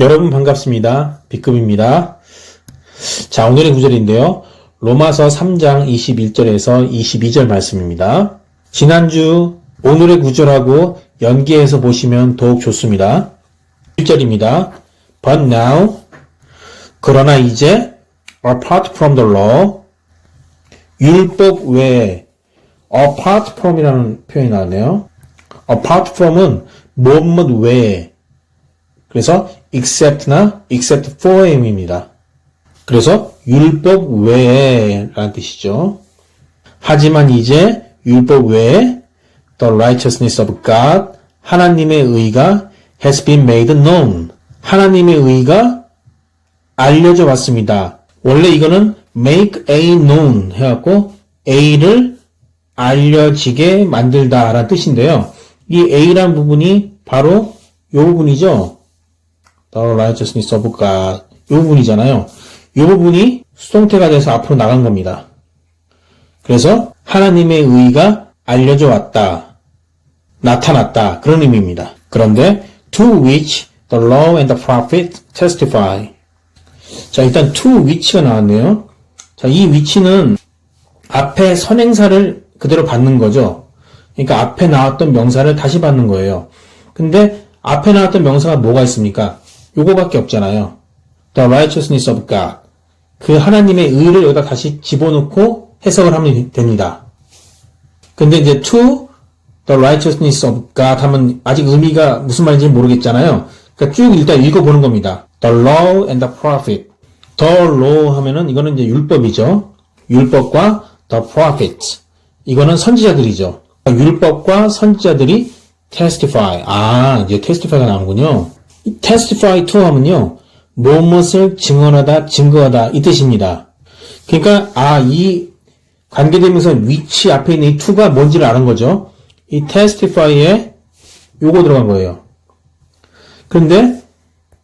여러분 반갑습니다. B급입니다. 자, 오늘의 구절인데요. 로마서 3장 21절에서 22절 말씀입니다. 지난주 오늘의 구절하고 연계해서 보시면 더욱 좋습니다. 1절입니다. But now, 그러나 이제, apart from the law, 율법 외에, apart from이라는 표현이 나왔네요. apart from은 무엇 외에, 그래서 except나 except for의 의미입니다. 그래서 율법 외에 라는 뜻이죠. 하지만 이제 율법 외에 the righteousness of God, 하나님의 의가 has been made known. 하나님의 의가 알려져 왔습니다. 원래 이거는 make A known 해갖고 A를 알려지게 만들다 라는 뜻인데요. 이 A라는 부분이 바로 이 부분이죠. The righteousness of God. 이 부분이잖아요. 이 부분이 수동태가 돼서 앞으로 나간 겁니다. 그래서 하나님의 의가 알려져 왔다. 나타났다. 그런 의미입니다. 그런데 to which the law and the prophet testify. 자, 일단 to which가 나왔네요. 자, 이 which는 앞에 선행사를 그대로 받는 거죠. 그러니까 앞에 나왔던 명사를 다시 받는 거예요. 근데 앞에 나왔던 명사가 뭐가 있습니까? 요거밖에 없잖아요. The righteousness of God. 그 하나님의 의를 여기다 다시 집어넣고 해석을 하면 됩니다. 근데 이제 to the righteousness of God 하면 아직 의미가 무슨 말인지 모르겠잖아요. 그러니까 쭉 일단 읽어보는 겁니다. The law and the prophet. The law 하면은 이거는 이제 율법이죠. 율법과 the prophet. 이거는 선지자들이죠. 율법과 선지자들이 testify. 이제 testify가 나오는군요. testify to 하면요. 무엇을 증언하다, 증거하다 이 뜻입니다. 그러니까 이 관계되면서 which 앞에 있는 이 to가 뭔지를 아는 거죠. 이 testify에 요거 들어간 거예요. 그런데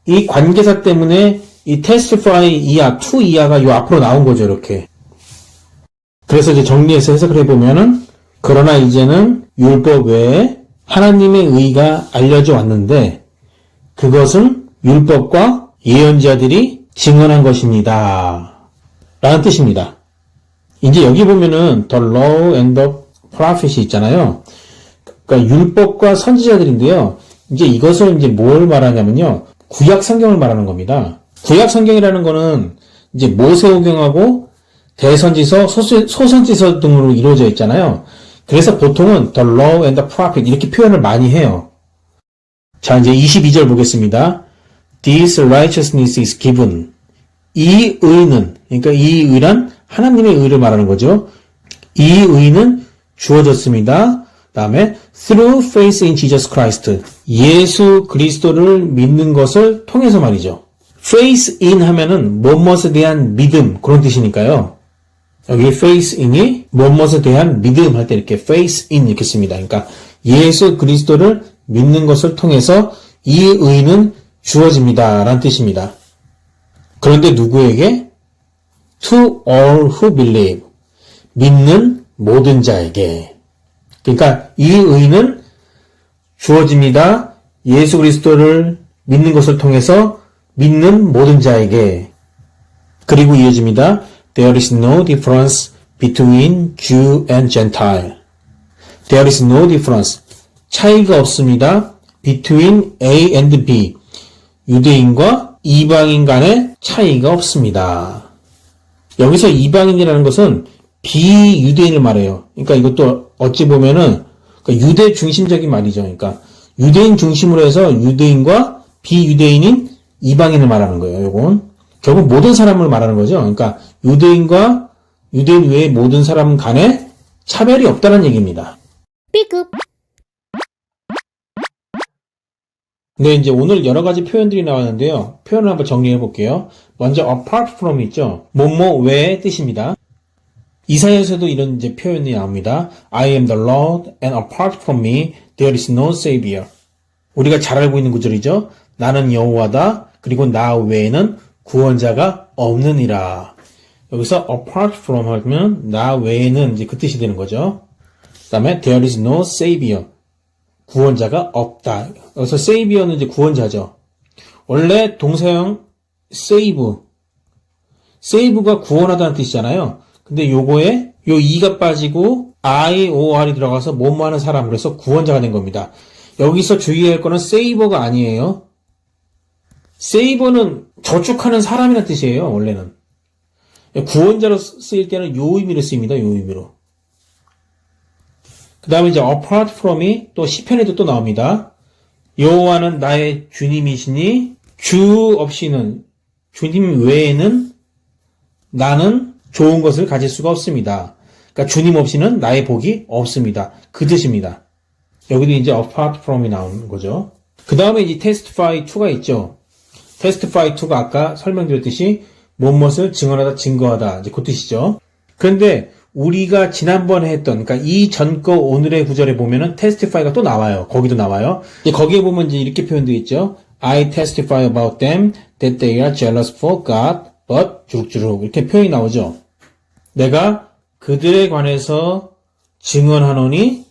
이 관계사 때문에 이 testify 이하, to 이하가 요 앞으로 나온 거죠, 이렇게. 그래서 이제 정리해서 해석을 해보면은 그러나 이제는 율법 외에 하나님의 의가 알려져 왔는데 그것은 율법과 예언자들이 증언한 것입니다. 라는 뜻입니다. 이제 여기 보면은 the law and the prophet이 있잖아요. 그러니까 율법과 선지자들인데요. 이제 이것을 이제 뭘 말하냐면요. 구약 성경을 말하는 겁니다. 구약 성경이라는 거는 이제 모세오경하고 대선지서, 소선지서 등으로 이루어져 있잖아요. 그래서 보통은 the law and the prophet 이렇게 표현을 많이 해요. 자, 이제 22절 보겠습니다. This righteousness is given. 이 의는, 그러니까 이 의란 하나님의 의를 말하는 거죠. 이 의는 주어졌습니다. 다음에 through faith in Jesus Christ. 예수 그리스도를 믿는 것을 통해서 말이죠. faith in 하면은 무엇에 대한 믿음 그런 뜻이니까요. 여기 faith in이 무엇에 대한 믿음 할 때 이렇게 faith in 이렇게 씁니다. 그러니까 예수 그리스도를 믿는 것을 통해서 이 의는 주어집니다. 라는 뜻입니다. 그런데 누구에게? To all who believe. 믿는 모든 자에게. 그러니까 이 의는 주어집니다. 예수 그리스도를 믿는 것을 통해서 믿는 모든 자에게. 그리고 이어집니다. There is no difference between Jew and Gentile. There is no difference. 차이가 없습니다. Between A and B. 유대인과 이방인 간의 차이가 없습니다. 여기서 이방인이라는 것은 비유대인을 말해요. 그러니까 이것도 어찌 보면은 그러니까 유대 중심적인 말이죠. 그러니까 유대인 중심으로 해서 유대인과 비유대인인 이방인을 말하는 거예요. 이건 결국 모든 사람을 말하는 거죠. 그러니까 유대인과 유대인 외의 모든 사람 간에 차별이 없다는 얘기입니다. B급. 네, 이제 오늘 여러 가지 표현들이 나왔는데요. 표현을 한번 정리해 볼게요. 먼저 apart from 있죠. 뭐뭐 외의 뜻입니다. 이사야에서도 이런 이제 표현이 나옵니다. I am the Lord and apart from me there is no savior. 우리가 잘 알고 있는 구절이죠. 나는 여호와다. 그리고 나 외에는 구원자가 없느니라. 여기서 apart from 하면 나 외에는 이제 그 뜻이 되는 거죠. 그다음에 there is no savior. 구원자가 없다. 여기서 savior는 이제 구원자죠. 원래 동사형 save가 구원하다는 뜻이잖아요. 근데 요거에 요 e가 빠지고 IOR이 들어가서 뭐뭐 하는 사람, 그래서 구원자가 된 겁니다. 여기서 주의할 거는 save가 아니에요. save는 저축하는 사람이라는 뜻이에요, 원래는. 구원자로 쓰일 때는 요 의미로 쓰입니다, 요 의미로. 그 다음에 이제 apart from이 또 시편에도 또 나옵니다. 여호와는 나의 주님이시니 주 없이는, 주님 외에는 나는 좋은 것을 가질 수가 없습니다. 그러니까 주님 없이는 나의 복이 없습니다. 그 뜻입니다. 여기도 이제 apart from이 나오는 거죠. 그 다음에 이제 testify to가 있죠. testify to가 아까 설명드렸듯이 무엇을 증언하다, 증거하다, 이제 그 뜻이죠. 그런데 우리가 지난번에 했던, 그러니까 이 전 거 오늘의 구절에 보면은 testify가 또 나와요. 거기도 나와요. 이제 거기에 보면 이제 이렇게 표현되어 있죠. I testify about them that they are jealous for God, but 주룩주룩 이렇게 표현이 나오죠. 내가 그들에 관해서 증언하노니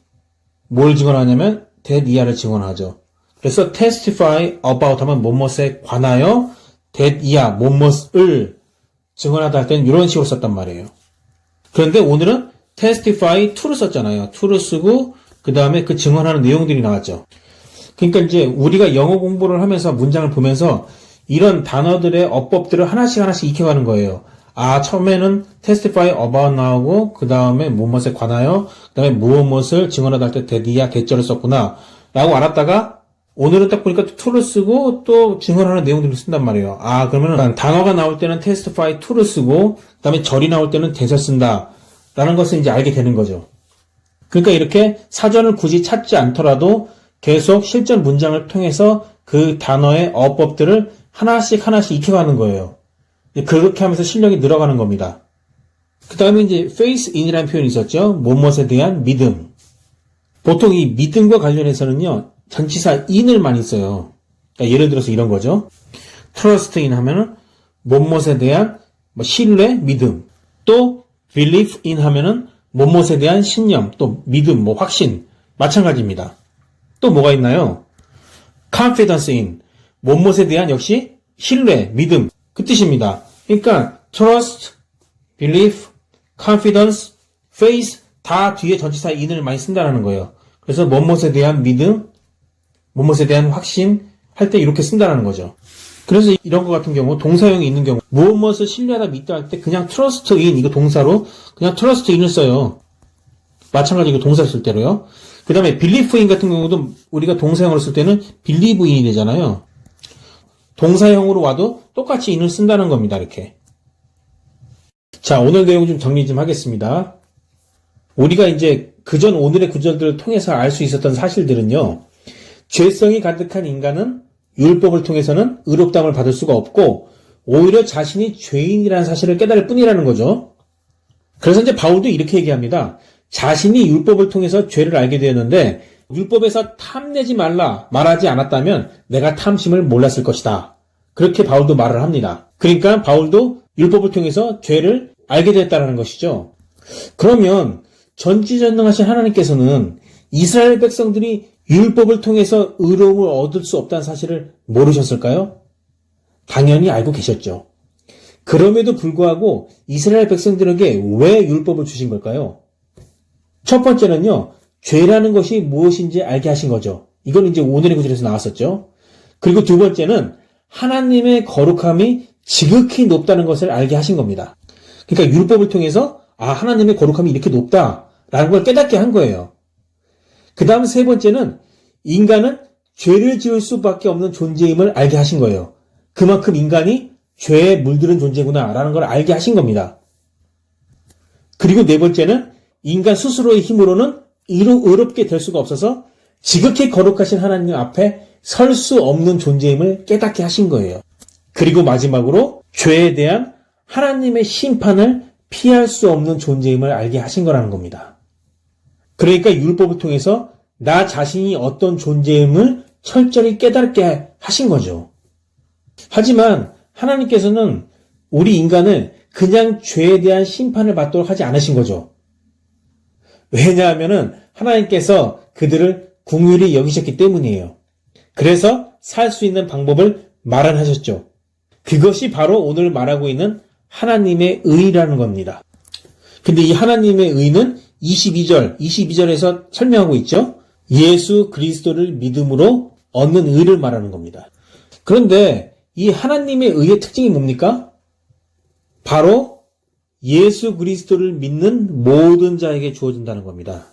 뭘 증언하냐면 that 이하를 증언하죠. 그래서 testify about 하면 뭐뭇에 관하여 that 이하 뭐뭇을 증언하다 할 때는 이런 식으로 썼단 말이에요. 그런데 오늘은 testify to를 썼잖아요. to를 쓰고 그 다음에 그 증언하는 내용들이 나왔죠. 그러니까 이제 우리가 영어 공부를 하면서 문장을 보면서 이런 단어들의 어법들을 하나씩 익혀가는 거예요. 아, 처음에는 testify about 나오고 그 다음에 무엇에 관하여 그 다음에 무엇을 증언하다 할 때 that이야 that절을 썼구나 라고 알았다가 오늘은 딱 보니까 to를 쓰고 또 증언하는 내용들을 쓴단 말이에요. 아, 그러면 단어가 나올 때는 testify to를 쓰고 그 다음에 절이 나올 때는 that을 쓴다 라는 것을 이제 알게 되는 거죠. 그러니까 이렇게 사전을 굳이 찾지 않더라도 계속 실전 문장을 통해서 그 단어의 어법들을 하나씩 익혀가는 거예요. 그렇게 하면서 실력이 늘어가는 겁니다. 그 다음에 이제 faith in이라는 표현이 있었죠. 무엇에 대한 믿음. 보통 이 믿음과 관련해서는요, 전치사 in을 많이 써요. 그러니까 예를 들어서 이런 거죠. trust in 하면은 무엇에 대한 신뢰, 믿음. 또 believe in 하면은 무엇에 대한 신념, 또 믿음, 확신. 마찬가지입니다. 또 뭐가 있나요? confidence in. 무엇에 대한 역시 신뢰, 믿음. 그 뜻입니다. 그러니까 trust, belief, confidence, faith 다 뒤에 전치사 in을 많이 쓴다는 거예요. 그래서 무엇에 대한 믿음, 무엇에 대한 확신 할 때 이렇게 쓴다는 거죠. 그래서 이런 것 같은 경우 동사형이 있는 경우 무엇을 신뢰하다 믿다 할 때 그냥 trust in 이거 동사로 그냥 trust in을 써요. 마찬가지로 동사 쓸 때로요. 그 다음에 believe in 같은 경우도 우리가 동사형으로 쓸 때는 believe in이 되잖아요. 동사형으로 와도 똑같이 in을 쓴다는 겁니다. 이렇게. 자, 오늘 내용 좀 정리 좀 하겠습니다. 우리가 이제 그전 오늘의 구절들을 통해서 알 수 있었던 사실들은요. 죄성이 가득한 인간은 율법을 통해서는 의롭다함을 받을 수가 없고 오히려 자신이 죄인이라는 사실을 깨달을 뿐이라는 거죠. 그래서 이제 바울도 이렇게 얘기합니다. 자신이 율법을 통해서 죄를 알게 되었는데 율법에서 탐내지 말라 말하지 않았다면 내가 탐심을 몰랐을 것이다. 그렇게 바울도 말을 합니다. 그러니까 바울도 율법을 통해서 죄를 알게 됐다는 것이죠. 그러면 전지전능하신 하나님께서는 이스라엘 백성들이 율법을 통해서 의로움을 얻을 수 없다는 사실을 모르셨을까요? 당연히 알고 계셨죠. 그럼에도 불구하고 이스라엘 백성들에게 왜 율법을 주신 걸까요? 첫 번째는요, 죄라는 것이 무엇인지 알게 하신 거죠. 이건 이제 오늘의 구절에서 나왔었죠. 그리고 두 번째는 하나님의 거룩함이 지극히 높다는 것을 알게 하신 겁니다. 그러니까 율법을 통해서 하나님의 거룩함이 이렇게 높다라는 걸 깨닫게 한 거예요. 그 다음 세 번째는 인간은 죄를 지을 수밖에 없는 존재임을 알게 하신 거예요. 그만큼 인간이 죄에 물들은 존재구나라는 걸 알게 하신 겁니다. 그리고 네 번째는 인간 스스로의 힘으로는 의롭게 될 수가 없어서 지극히 거룩하신 하나님 앞에 설 수 없는 존재임을 깨닫게 하신 거예요. 그리고 마지막으로 죄에 대한 하나님의 심판을 피할 수 없는 존재임을 알게 하신 거라는 겁니다. 그러니까 율법을 통해서 나 자신이 어떤 존재임을 철저히 깨닫게 하신 거죠. 하지만 하나님께서는 우리 인간을 그냥 죄에 대한 심판을 받도록 하지 않으신 거죠. 왜냐하면은 하나님께서 그들을 긍휼히 여기셨기 때문이에요. 그래서 살 수 있는 방법을 말을 하셨죠. 그것이 바로 오늘 말하고 있는 하나님의 의라는 겁니다. 근데 이 하나님의 의는 22절에서 설명하고 있죠. 예수 그리스도를 믿음으로 얻는 의를 말하는 겁니다. 그런데 이 하나님의 의의 특징이 뭡니까? 바로 예수 그리스도를 믿는 모든 자에게 주어진다는 겁니다.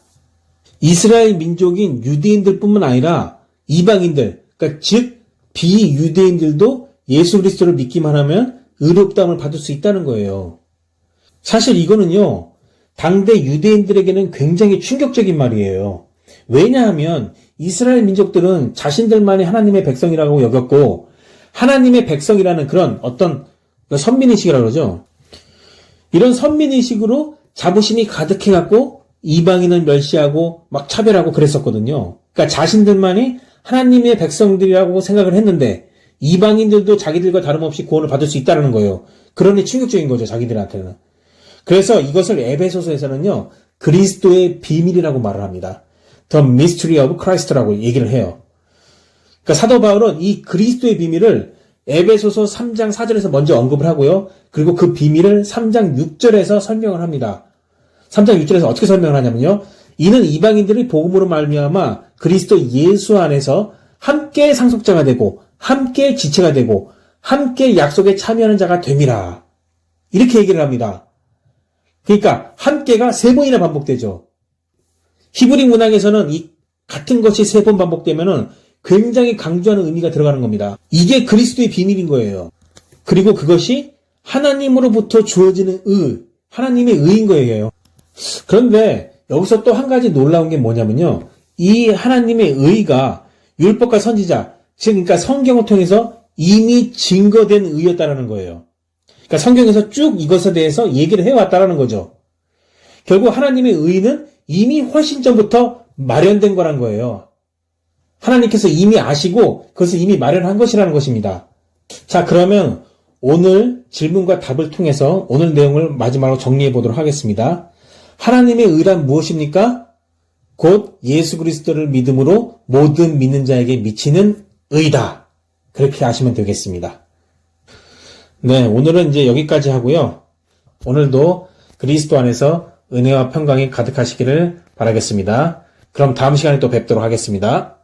이스라엘 민족인 유대인들뿐만 아니라 이방인들, 그러니까 즉 비유대인들도 예수 그리스도를 믿기만 하면 의롭다함을 받을 수 있다는 거예요. 사실 이거는요, 당대 유대인들에게는 굉장히 충격적인 말이에요. 왜냐하면 이스라엘 민족들은 자신들만이 하나님의 백성이라고 여겼고, 하나님의 백성이라는 그런 어떤 선민의식이라고 그러죠. 이런 선민의식으로 자부심이 가득해갖고 이방인을 멸시하고 막 차별하고 그랬었거든요. 그러니까 자신들만이 하나님의 백성들이라고 생각을 했는데 이방인들도 자기들과 다름없이 구원을 받을 수 있다는 거예요. 그러니 충격적인 거죠, 자기들한테는. 그래서 이것을 에베소서에서는요, 그리스도의 비밀이라고 말을 합니다. The Mystery of Christ라고 얘기를 해요. 그러니까 사도 바울은 이 그리스도의 비밀을 에베소서 3장 4절에서 먼저 언급을 하고요. 그리고 그 비밀을 3장 6절에서 설명을 합니다. 3장 6절에서 어떻게 설명을 하냐면요. 이는 이방인들이 복음으로 말미암아 그리스도 예수 안에서 함께 상속자가 되고 함께 지체가 되고 함께 약속에 참여하는 자가 됨이라. 이렇게 얘기를 합니다. 그러니까 함께가 3번이나 반복되죠. 히브리 문학에서는 이 같은 것이 3번 반복되면은 굉장히 강조하는 의미가 들어가는 겁니다. 이게 그리스도의 비밀인 거예요. 그리고 그것이 하나님으로부터 주어지는 하나님의 의인 거예요. 그런데 여기서 또 한 가지 놀라운 게 뭐냐면요. 이 하나님의 의가 율법과 선지자, 즉 그러니까 성경을 통해서 이미 증거된 의였다라는 거예요. 그러니까 성경에서 쭉 이것에 대해서 얘기를 해왔다라는 거죠. 결국 하나님의 의는 이미 훨씬 전부터 마련된 거란 거예요. 하나님께서 이미 아시고 그것을 이미 마련한 것이라는 것입니다. 자, 그러면 오늘 질문과 답을 통해서 오늘 내용을 마지막으로 정리해 보도록 하겠습니다. 하나님의 의란 무엇입니까? 곧 예수 그리스도를 믿음으로 모든 믿는 자에게 미치는 의다. 그렇게 아시면 되겠습니다. 네, 오늘은 이제 여기까지 하고요. 오늘도 그리스도 안에서 은혜와 평강이 가득하시기를 바라겠습니다. 그럼 다음 시간에 또 뵙도록 하겠습니다.